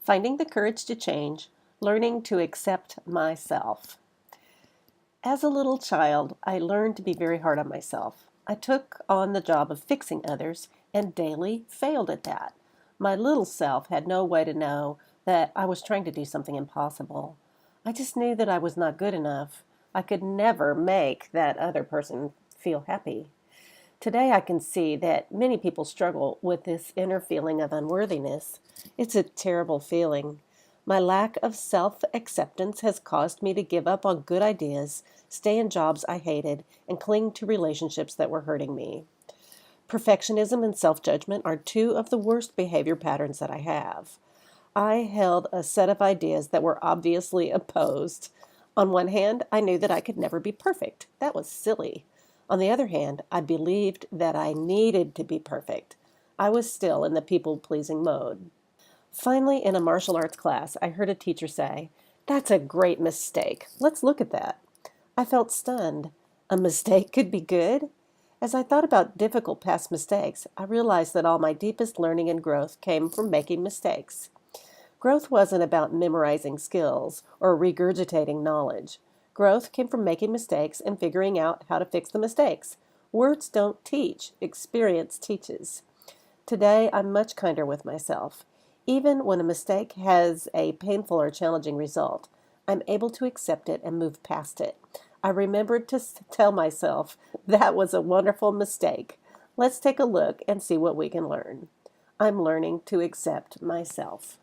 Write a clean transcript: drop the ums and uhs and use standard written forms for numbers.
Finding the courage to change, learning to accept myself. As a little child, I learned to be very hard on myself. I took on the job of fixing others and daily failed at that. My little self had no way to know that I was trying to do something impossible. I just knew that I was not good enough. I could never make that other person feel happy. Today, I can see that many people struggle with this inner feeling of unworthiness. It's a terrible feeling. My lack of self acceptance has caused me to give up on good ideas, stay in jobs I hated, and cling to relationships that were hurting me. Perfectionism and self judgment are two of the worst behavior patterns that I have. I held a set of ideas that were obviously opposed. On one hand, I knew that I could never be perfect. That was silly. On the other hand, I believed that I needed to be perfect. I was still in the people-pleasing mode. Finally, in a martial arts class, I heard a teacher say, "That's a great mistake. Let's look at that." I felt stunned. A mistake could be good? As I thought about difficult past mistakes, I realized that all my deepest learning and growth came from making mistakes. Growth wasn't about memorizing skills or regurgitating knowledge. Growth came from making mistakes and figuring out how to fix the mistakes. Words don't teach, experience teaches. Today, I'm much kinder with myself. Even when a mistake has a painful or challenging result, I'm able to accept it and move past it. I remembered to tell myself that was a wonderful mistake. Let's take a look and see what we can learn. I'm learning to accept myself.